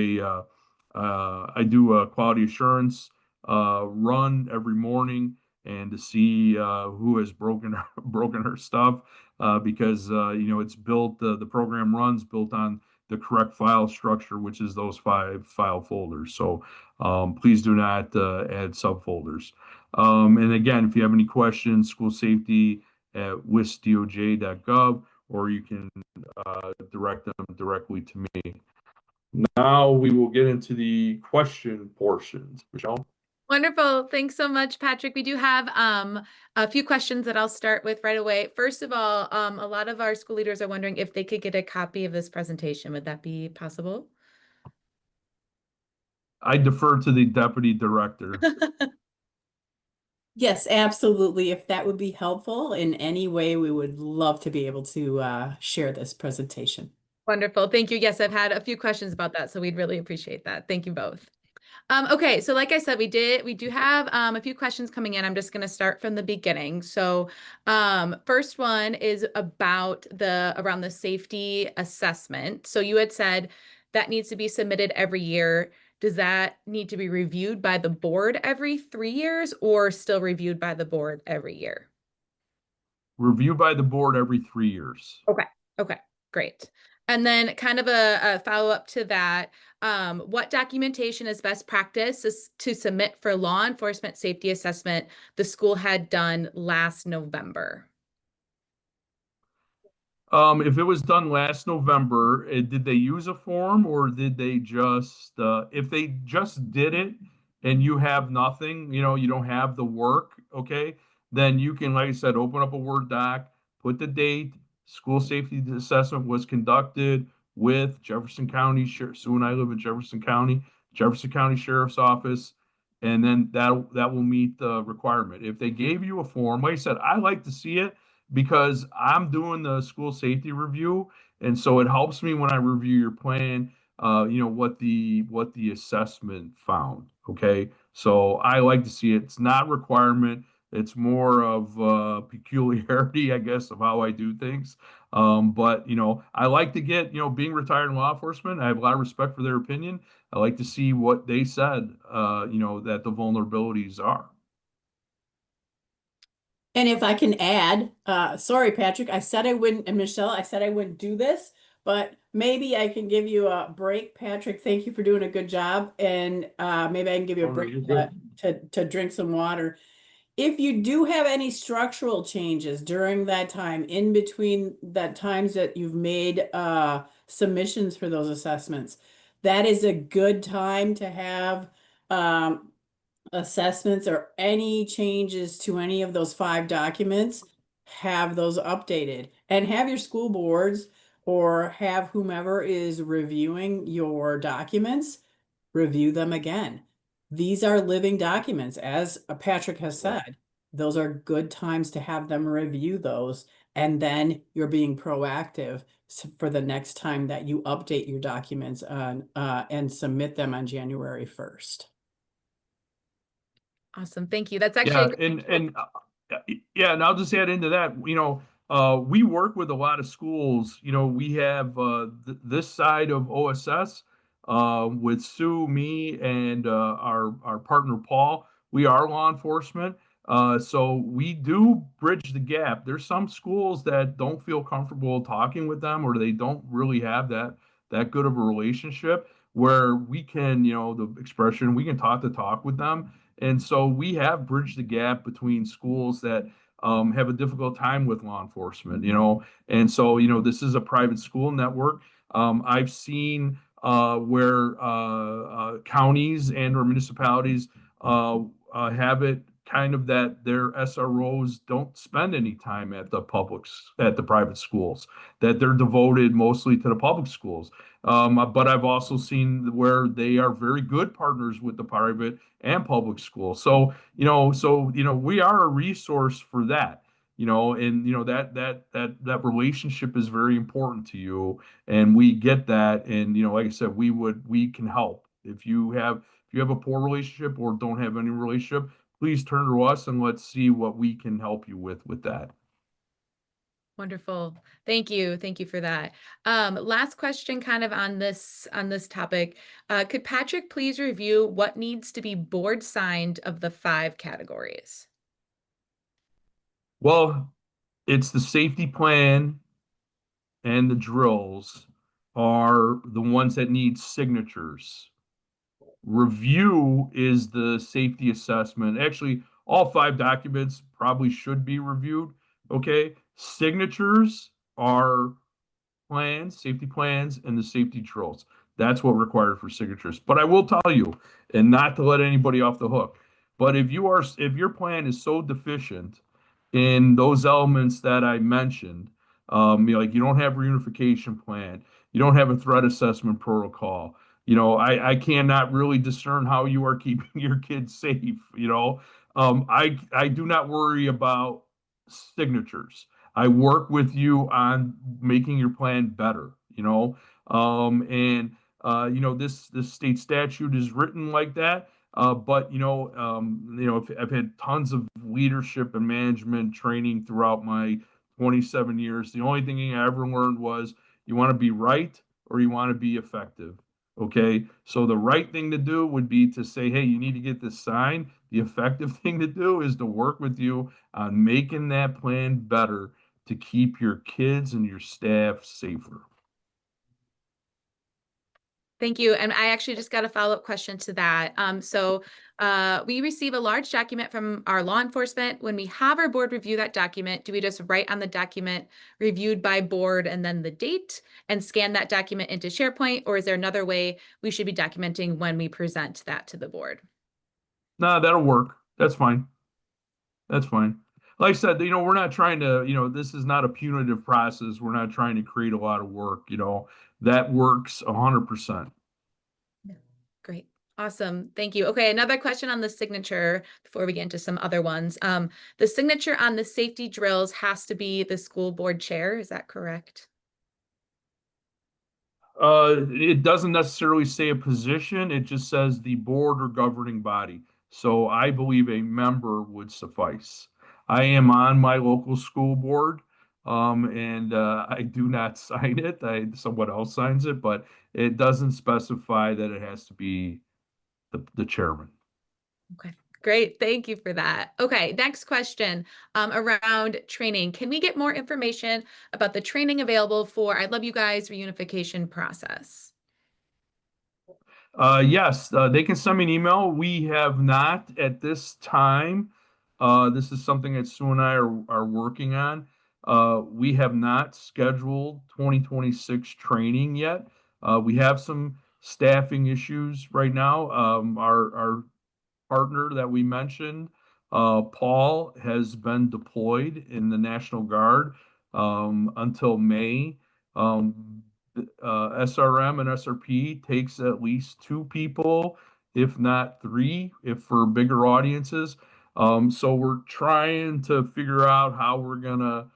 Speaker 2: a quality assurance run every morning and to see who has broken her stuff because it's built the program runs built on the correct file structure, which is those 5 file folders. So please do not add subfolders. And again, if you have any questions, school safety at wisdoj.gov, or you can direct them directly to me. Now we will get into the question portions. Michelle?
Speaker 1: Wonderful. Thanks so much, Patrick. We do have a few questions that I'll start with right away. First of all, a lot of our school leaders are wondering if they could get a copy of this presentation. Would that be possible?
Speaker 2: I defer to the deputy director.
Speaker 3: Yes, absolutely. If that would be helpful in any way, we would love to be able to share this presentation.
Speaker 1: Wonderful. Thank you. Yes, I've had a few questions about that, so we'd really appreciate that. Thank you both. Okay, so like I said, we do have a few questions coming in. I'm just going to start from the beginning. So, first one is about around the safety assessment. So you had said that needs to be submitted every year. Does that need to be reviewed by the board every 3 years or still reviewed by the board every year?
Speaker 2: Reviewed by the board every 3 years.
Speaker 1: Okay. Okay. Great. And then kind of a follow-up to that, what documentation is best practice is to submit for law enforcement safety assessment the school had done last November?
Speaker 2: If it was done last November, did they use a form or did they just, if they just did it and you have nothing, you don't have the work, okay, then you can, like I said, open up a Word doc, put the date, school safety assessment was conducted with Jefferson County Sheriff. Sue and I live in Jefferson County Sheriff's Office, and then that will meet the requirement. If they gave you a form, like I said, I like to see it because I'm doing the school safety review, and so it helps me when I review your plan. What the assessment found. Okay, so I like to see it. It's not requirement. It's more of peculiarity, I guess, of how I do things. But I like to get, being retired in law enforcement, I have a lot of respect for their opinion. I like to see what they said, that the vulnerabilities are.
Speaker 3: And if I can add, sorry, Patrick, I said I wouldn't, and Michelle, I said I wouldn't do this, but maybe I can give you a break. Patrick, thank you for doing a good job. And maybe I can give you a
Speaker 2: Oh,
Speaker 3: break
Speaker 2: you're good.
Speaker 3: to drink some water. If you do have any structural changes during that time, in between that times that you've made submissions for those assessments, that is a good time to have assessments or any changes to any of those 5 documents, have those updated and have your school boards or have whomever is reviewing your documents review them again. These are living documents, as Patrick has said. Those are good times to have them review those, and then you're being proactive for the next time that you update your documents on and submit them on January 1st.
Speaker 1: Awesome. Thank you. That's actually a
Speaker 2: Yeah,
Speaker 1: great.
Speaker 2: yeah, and I'll just add into that, we work with a lot of schools. We have this side of OSS with Sue, me, and our partner Paul. We are law enforcement, so we do bridge the gap. There's some schools that don't feel comfortable talking with them, or they don't really have that good of a relationship where we can, the expression, we can talk the talk with them. And so we have bridged the gap between schools that have a difficult time with law enforcement, And so, this is a private school network. I've seen where counties and or municipalities have it kind of that their SROs don't spend any time at the private schools, that they're devoted mostly to the public schools. But I've also seen where they are very good partners with the private and public schools. So we are a resource for that. And that relationship is very important to you, and we get that. And like I said, we can help if you have a poor relationship or don't have any relationship. Please turn to us and let's see what we can help you with that.
Speaker 1: Wonderful. Thank you. Thank you for that. Last question kind of on this topic. Could Patrick please review what needs to be board signed of the 5 categories?
Speaker 2: Well, it's the safety plan and the drills are the ones that need signatures. Review is the safety assessment. Actually, all 5 documents probably should be reviewed. Okay. Signatures are plans, safety plans, and the safety drills. That's what required for signatures. But I will tell you, and not to let anybody off the hook, but if your plan is so deficient in those elements that I mentioned, like you don't have a reunification plan, you don't have a threat assessment protocol. I cannot really discern how you are keeping your kids safe. I do not worry about signatures. I work with you on making your plan better. This state statute is written like that. But I've had tons of leadership and management training throughout my 27 years. The only thing I ever learned was you want to be right or you want to be effective. Okay. So the right thing to do would be to say, hey, you need to get this signed. The effective thing to do is to work with you on making that plan better to keep your kids and your staff safer.
Speaker 1: Thank you. And I actually just got a follow-up question to that. We receive a large document from our law enforcement. When we have our board review that document, do we just write on the document reviewed by board and then the date and scan that document into SharePoint? Or is there another way we should be documenting when we present that to the board?
Speaker 2: No, that'll work. That's fine. That's fine. Like I said, we're not trying to, this is not a punitive process. We're not trying to create a lot of work, that works 100%.
Speaker 1: Yeah. Great. Awesome. Thank you. Okay, another question on the signature before we get into some other ones. The signature on the safety drills has to be the school board chair. Is that correct?
Speaker 2: It doesn't necessarily say a position, it just says the board or governing body. So I believe a member would suffice. I am on my local school board, and I do not sign it. Someone else signs it, but it doesn't specify that it has to be the chairman.
Speaker 1: Okay, great. Thank you for that. Okay, next question around training. Can we get more information about the training available for I Love You Guys reunification process?
Speaker 2: Yes, they can send me an email. We have not at this time. This is something that Sue and I are working on. We have not scheduled 2026 training yet. We have some staffing issues right now. Our partner that we mentioned, Paul, has been deployed in the National Guard until May. SRM and SRP takes at least two people, if not three, if for bigger audiences. So we're trying to figure out how we're gonna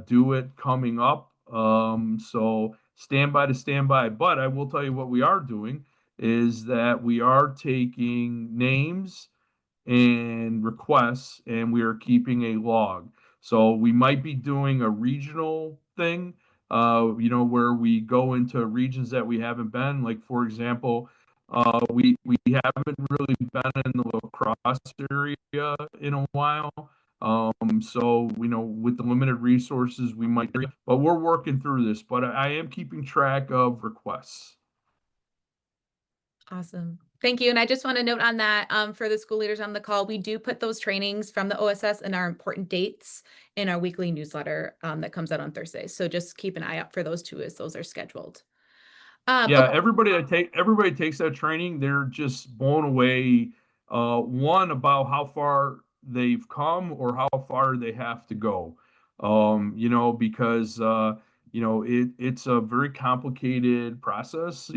Speaker 2: do it coming up. So stand by to stand by. But I will tell you what we are doing is that we are taking names and requests and we are keeping a log. So we might be doing a regional thing, where we go into regions that we haven't been. Like, for example, we haven't really been in the La Crosse area in a while. So, with the limited resources, we might, but we're working through this. But I am keeping track of requests.
Speaker 1: Awesome. Thank you. And I just want to note on that for the school leaders on the call, we do put those trainings from the OSS and our important dates in our weekly newsletter that comes out on Thursdays. So just keep an eye out for those two as those are scheduled.
Speaker 2: Yeah,
Speaker 1: Okay.
Speaker 2: everybody takes that training. They're just blown away. One about how far they've come or how far they have to go. Because it's a very complicated process.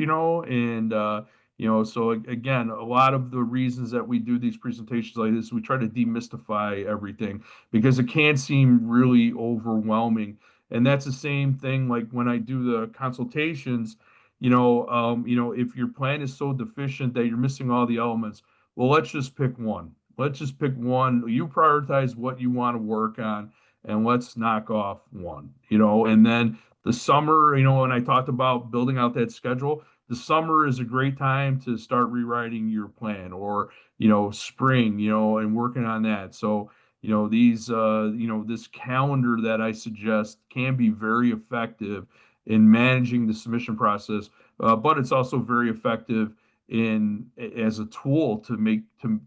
Speaker 2: So again, a lot of the reasons that we do these presentations like this, we try to demystify everything because it can seem really overwhelming. And that's the same thing like when I do the consultations if your plan is so deficient that you're missing all the elements, well, let's just pick one. Let's just pick one. You prioritize what you want to work on, and let's knock off one. And then the summer, when I talked about building out that schedule, the summer is a great time to start rewriting your plan, or spring, and working on that. So this calendar that I suggest can be very effective in managing the submission process, but it's also very effective in as a tool to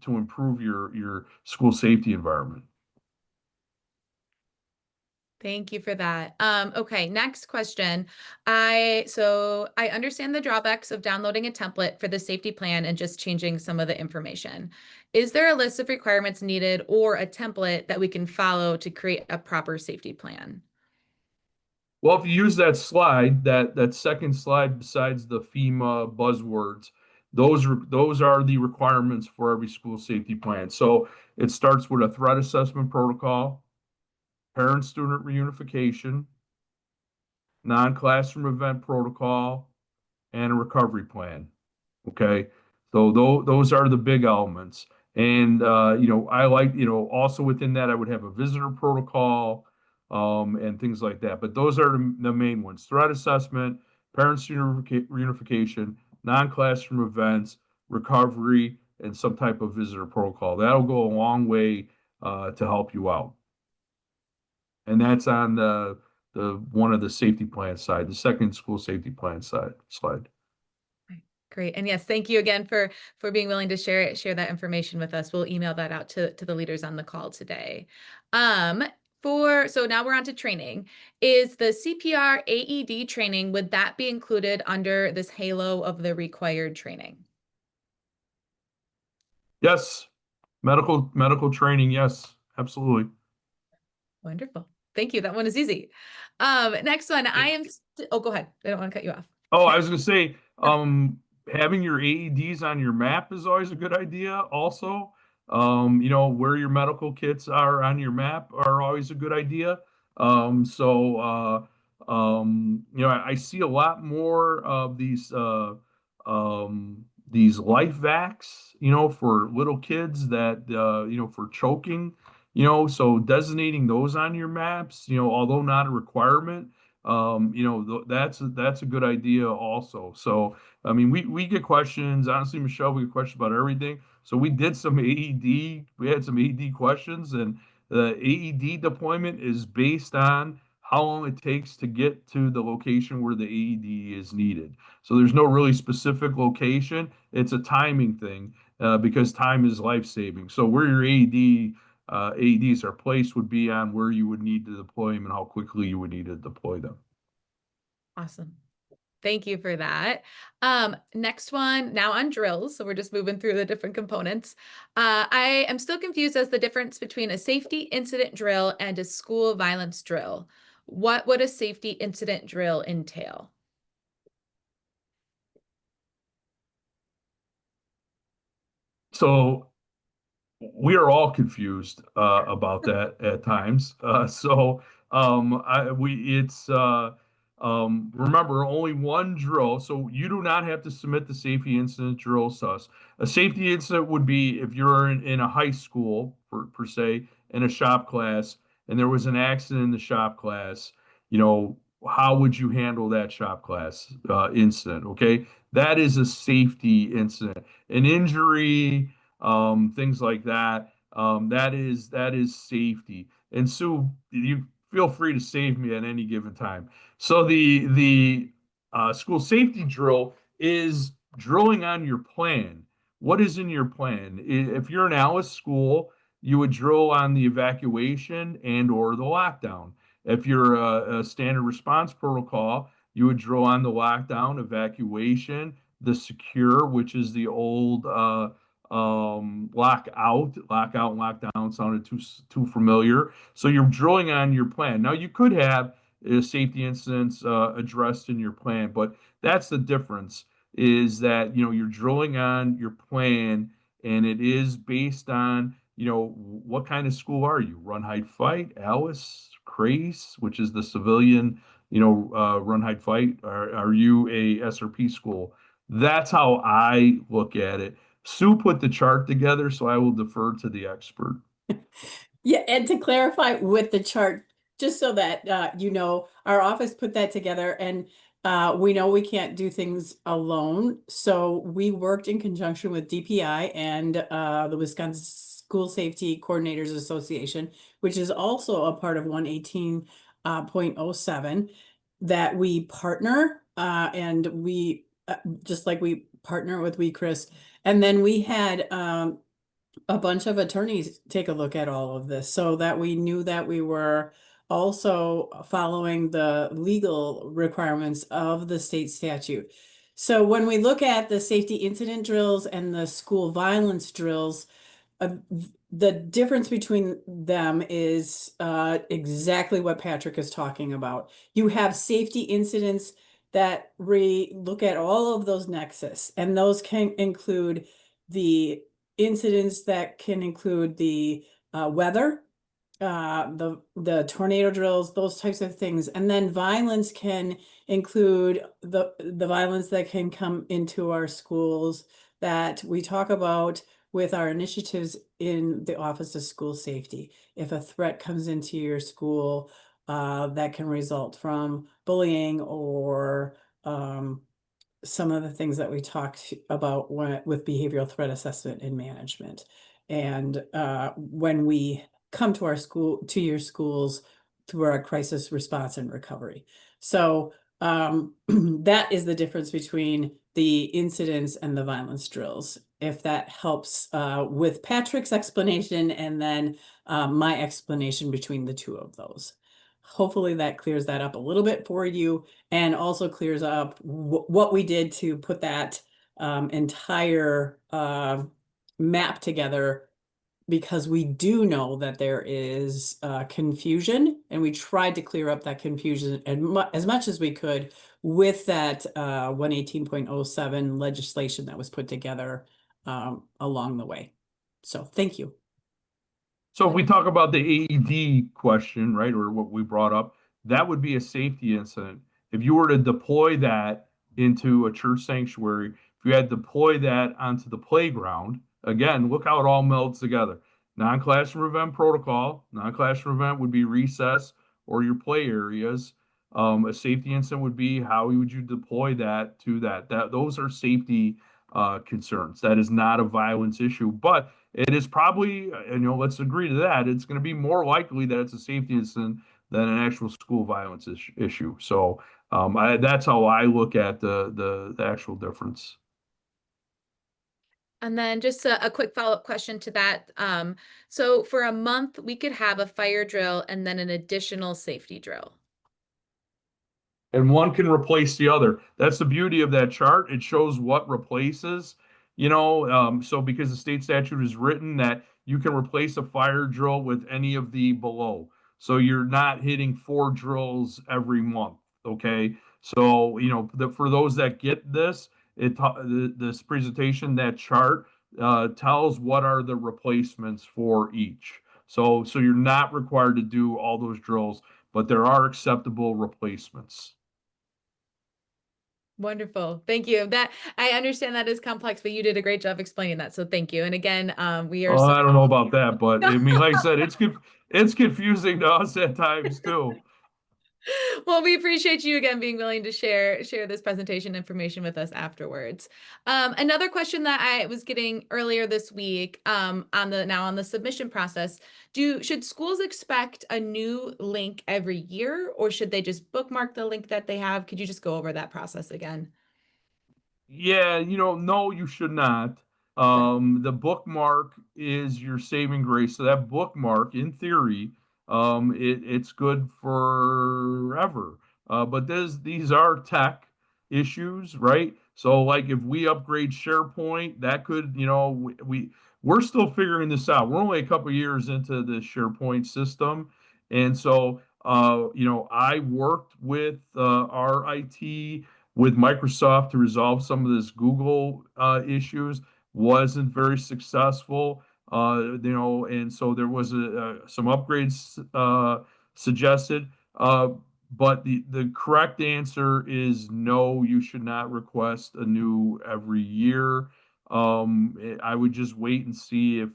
Speaker 2: improve your school safety environment.
Speaker 1: Thank you for that. Okay, next question. So I understand the drawbacks of downloading a template for the safety plan and just changing some of the information. Is there a list of requirements needed or a template that we can follow to create a proper safety plan?
Speaker 2: Well, if you use that slide, that second slide besides the FEMA buzzwords, those are the requirements for every school safety plan. So it starts with a threat assessment protocol, parent-student reunification, non-classroom event protocol, and a recovery plan. Okay. So those are the big elements. And I like, also within that, I would have a visitor protocol, and things like that. But those are the main ones: threat assessment, parents reunification, non-classroom events, recovery, and some type of visitor protocol. That'll go a long way to help you out. And that's on the one of the safety plan side, the second school safety plan side slide.
Speaker 1: Great. And yes, thank you again for being willing to share that information with us. We'll email that out to the leaders on the call today. So now we're on to training. Is the CPR AED training, would that be included under this halo of the required training?
Speaker 2: Yes, medical training. Yes, absolutely.
Speaker 1: Wonderful. Thank you. That one is easy. Next one, oh, go ahead. I don't want to cut you off.
Speaker 2: Oh, I was going to say, having your AEDs on your map is always a good idea. Also, where your medical kits are on your map are always a good idea. I see a lot more of these life vacs, for little kids that, for choking, so designating those on your maps, although not a requirement, that's a good idea also. So, I mean, we get questions, honestly, Michelle, we get questions about everything. So we did some we had some AED questions, and the AED deployment is based on how long it takes to get to the location where the AED is needed. So there's no really specific location. It's a timing thing, because time is life-saving. So where your AEDs are placed would be on where you would need to deploy them and how quickly you would need to deploy them.
Speaker 1: Awesome. Thank you for that. Next one, now on drills. So we're just moving through the different components. I am still confused as the difference between a safety incident drill and a school violence drill. What would a safety incident drill entail?
Speaker 2: So we are all confused about that at times. Remember, only one drill, so you do not have to submit the safety incident drill to us. A safety incident would be if you're in a high school, per se, in a shop class, and there was an accident in the shop class. How would you handle that shop class incident? Okay, that is a safety incident. An injury, things like that. That is safety. And Sue, you feel free to save me at any given time. So the school safety drill is drilling on your plan. What is in your plan? If you're an Alice school, you would drill on the evacuation and or the lockdown. If you're a standard response protocol, you would drill on the lockdown, evacuation, the secure, which is the old lockout and lockdown sounded too familiar. So you're drilling on your plan. Now you could have safety incidents addressed in your plan, but that's the difference, is that you're drilling on your plan, and it is based on what kind of school are you? Run, hide, fight, Alice, CRIS, which is the civilian run, hide, fight. Are you a SRP school? That's how I look at it. Sue put the chart together, so I will defer to the expert.
Speaker 3: Yeah, and to clarify with the chart, just so that our office put that together, and we know we can't do things alone. So we worked in conjunction with DPI and the Wisconsin School Safety Coordinators Association, which is also a part of 118.07, that we partner, and we just like we partner with WCRIS. And then we had a bunch of attorneys take a look at all of this so that we knew that we were also following the legal requirements of the state statute. So when we look at the safety incident drills and the school violence drills, the difference between them is exactly what Patrick is talking about. You have safety incidents that look at all of those nexus, and those can include the incidents that can include the weather, the tornado drills, those types of things. And then violence can include the violence that can come into our schools that we talk about with our initiatives in the Office of School Safety. If a threat comes into your school, that can result from bullying or some of the things that we talked about with behavioral threat assessment and management. And when we come to your schools through our crisis response and recovery. So that is the difference between the incidents and the violence drills. If that helps with Patrick's explanation and then my explanation between the two of those. Hopefully that clears that up a little bit for you and also clears up what we did to put that entire map together, because we do know that there is confusion, and we tried to clear up that confusion as much as we could with that 118.07 legislation that was put together along the way. So thank you.
Speaker 2: So if we talk about the AED question, right, or what we brought up, that would be a safety incident. If you were to deploy that into a church sanctuary, if you had to deploy that onto the playground, again, look how it all melds together. Non-classroom event protocol, non-classroom event would be recess or your play areas. A safety incident would be how would you deploy that to that? Those are safety concerns. That is not a violence issue, but it is probably, let's agree to that. It's going to be more likely that it's a safety incident than an actual school violence issue. So that's how I look at the actual difference.
Speaker 1: And then just a quick follow-up question to that. So for a month, we could have a fire drill and then an additional safety drill.
Speaker 2: And one can replace the other. That's the beauty of that chart. It shows what replaces, so because the state statute is written that you can replace a fire drill with any of the below. So you're not hitting 4 drills every month. Okay. So, for those that get this, this presentation, that chart tells what are the replacements for each. So you're not required to do all those drills, but there are acceptable replacements.
Speaker 1: Wonderful. Thank you. That I understand that is complex, but you did a great job explaining that. So thank you. And again, we are
Speaker 2: Oh,
Speaker 1: so
Speaker 2: I don't know about that, but I mean, like I said, it's confusing to us at times too.
Speaker 1: well, we appreciate you again being willing to share this presentation information with us afterwards. Another question that I was getting earlier this week on the submission process, should schools expect a new link every year, or should they just bookmark the link that they have? Could you just go over that process again?
Speaker 2: Yeah, no, you should not.
Speaker 1: Okay.
Speaker 2: The bookmark is your saving grace. So that bookmark, in theory, it's good forever. But these are tech issues, right? So like if we upgrade SharePoint, that could, we're still figuring this out. We're only a couple years into the SharePoint system. And so I worked with our IT with Microsoft to resolve some of this Google issues. Wasn't very successful, and so there was some upgrades suggested. But the correct answer is no, you should not request a new every year. I would just wait and see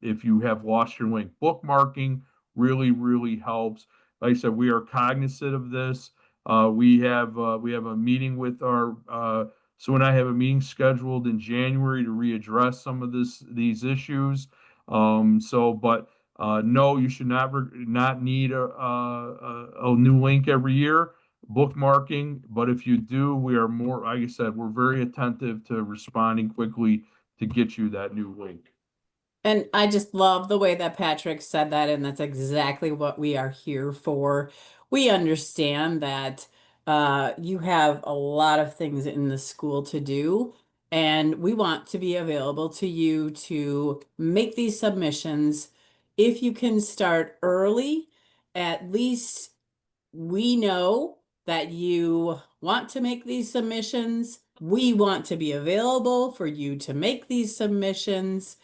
Speaker 2: if you have lost your link. Bookmarking really, really helps. Like I said, we are cognizant of this. We have a meeting with our Sue and I have a meeting scheduled in January to readdress some of these issues. But no, you should not need a new link every year. Bookmarking, but if you do, we are more, like I said, we're very attentive to responding quickly to get you that new link.
Speaker 3: And I just love the way that Patrick said that, and that's exactly what we are here for. We understand that you have a lot of things in the school to do, and we want to be available to you to make these submissions. If you can start early, at least we know that you want to make these submissions. We want to be available for you to make these submissions.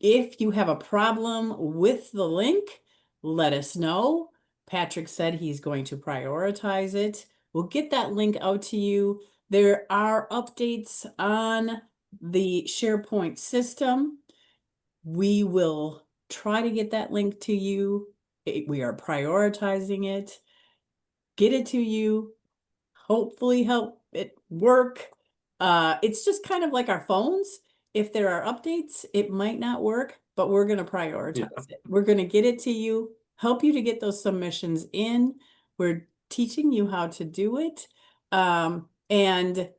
Speaker 3: If you have a problem with the link, let us know. Patrick said he's going to prioritize it. We'll get that link out to you. There are updates on the SharePoint system. We will try to get that link to you. We are prioritizing it. Get it to you. Hopefully help it work. It's just kind of like our phones. If there are updates, it might not work, but we're going to prioritize it. We're going to get it to you, help you to get those submissions in. We're teaching you how to do it. And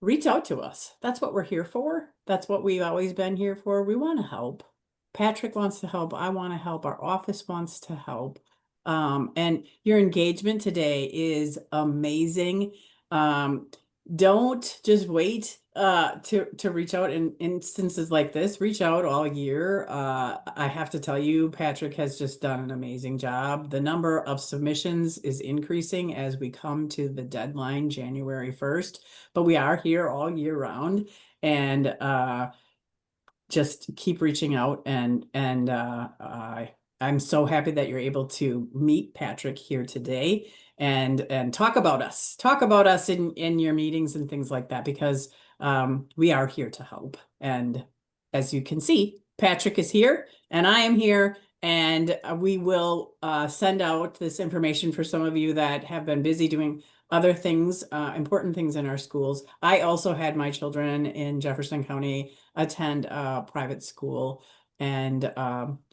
Speaker 3: reach out to us. That's what we're here for. That's what we've always been here for. We want to help. Patrick wants to help. I want to help. Our office wants to help. And your engagement today is amazing. Don't just wait to reach out in instances like this. Reach out all year. I have to tell you, Patrick has just done an amazing job. The number of submissions is increasing as we come to the deadline January 1st, but we are here all year round, and just keep reaching out, and I'm so happy that you're able to meet Patrick here today and talk about us in your meetings and things like that, because we are here to help. And as you can see, Patrick is here and I am here, and we will send out this information for some of you that have been busy doing other things, important things in our schools. I also had my children in Jefferson County attend a private school, and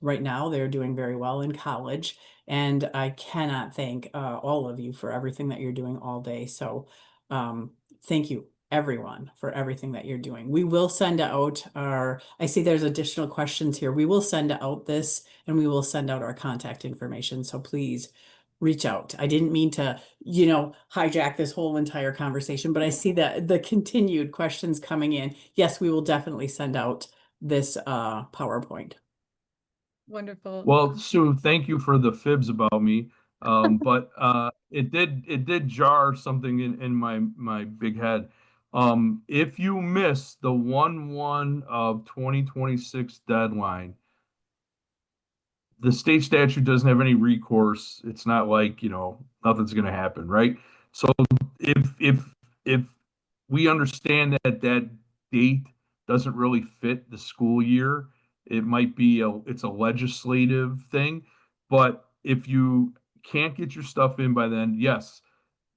Speaker 3: right now they're doing very well in college. And I cannot thank all of you for everything that you're doing all day. So thank you, everyone, for everything that you're doing. We will send out I see there's additional questions here. We will send out this, and we will send out our contact information. So please reach out. I didn't mean to, hijack this whole entire conversation, but I see that the continued questions coming in. Yes, we will definitely send out this PowerPoint.
Speaker 1: Wonderful.
Speaker 2: Well, Sue, thank you for the fibs about me. But it did jar something in my big head. If you miss the 1/1 of 2026 deadline, the state statute doesn't have any recourse. It's not like, nothing's going to happen, right? So if we understand that that date doesn't really fit the school year, it might be it's a legislative thing. But if you can't get your stuff in by then, yes,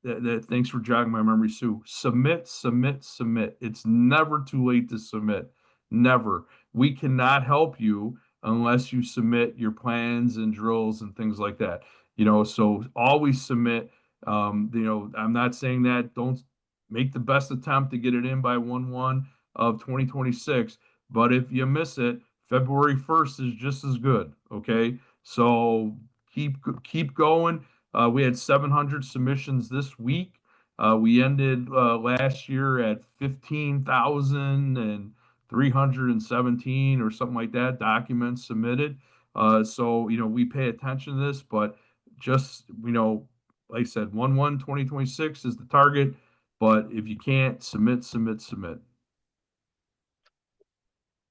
Speaker 2: thanks for jogging my memory, Sue. Submit, submit, submit. It's never too late to submit. Never. We cannot help you unless you submit your plans and drills and things like that. So always submit. I'm not saying that don't make the best attempt to get it in by 1/1 of 2026, but if you miss it, February 1st is just as good. Okay. So keep going. We had 700 submissions this week. We ended last year at 15,317 or something like that documents submitted. So, we pay attention to this, but just, like I said, 1/1/2026 is the target. But if you can't, submit, submit, submit.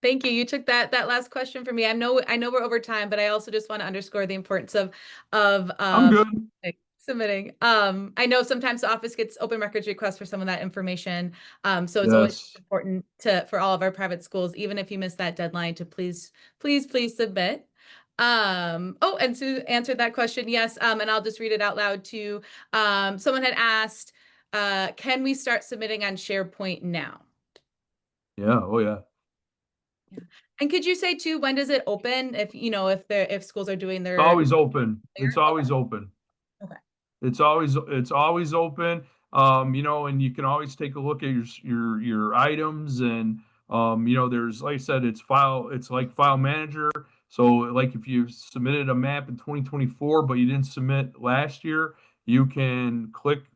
Speaker 1: Thank you. You took that last question for me. I know we're over time, but I also just want to underscore the importance of
Speaker 2: I'm good.
Speaker 1: submitting. I know sometimes the office gets open records requests for some of that information. So it's always
Speaker 2: Yes.
Speaker 1: important for all of our private schools, even if you miss that deadline, to please submit. Oh, and Sue answered that question. Yes. And I'll just read it out loud too. Someone had asked, can we start submitting on SharePoint now?
Speaker 2: Yeah. Oh, yeah.
Speaker 1: Yeah. And could you say too, when does it open if schools are doing
Speaker 2: It's
Speaker 1: their
Speaker 2: always open. It's
Speaker 1: okay.
Speaker 2: always open.
Speaker 1: Okay.
Speaker 2: It's always open. And you can always take a look at your items, and there's, like I said, it's like file manager. So like if you submitted a map in 2024 but you didn't submit last year, you can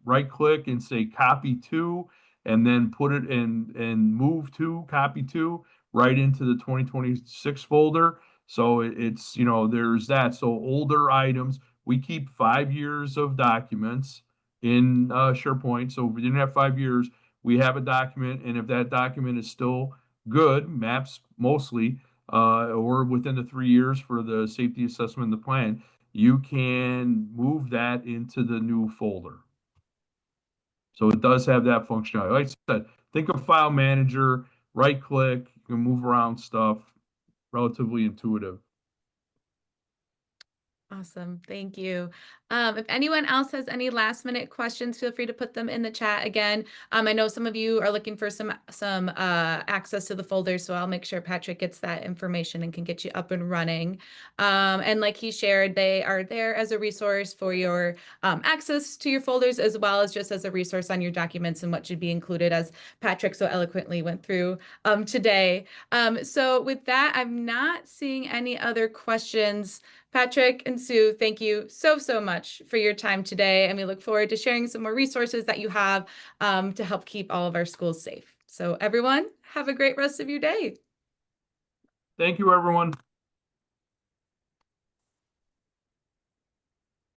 Speaker 2: right click and say copy to, and then put it in and move to copy to right into the 2026 folder. So it's, there's that. So older items, we keep 5 years of documents in SharePoint. So if we didn't have 5 years, we have a document, and if that document is still good, maps mostly, or within the 3 years for the safety assessment and the plan, you can move that into the new folder. So it does have that functionality. Like I said, think of file manager, right click, you can move around stuff, relatively intuitive.
Speaker 1: Awesome. Thank you. If anyone else has any last minute questions, feel free to put them in the chat again. I know some of you are looking for some access to the folders, so I'll make sure Patrick gets that information and can get you up and running. And like he shared, they are there as a resource for your access to your folders, as well as just as a resource on your documents and what should be included, as Patrick so eloquently went through today. So with that, I'm not seeing any other questions. Patrick and Sue, thank you so much for your time today. And we look forward to sharing some more resources that you have to help keep all of our schools safe. So everyone, have a great rest of your day.
Speaker 2: Thank you, everyone.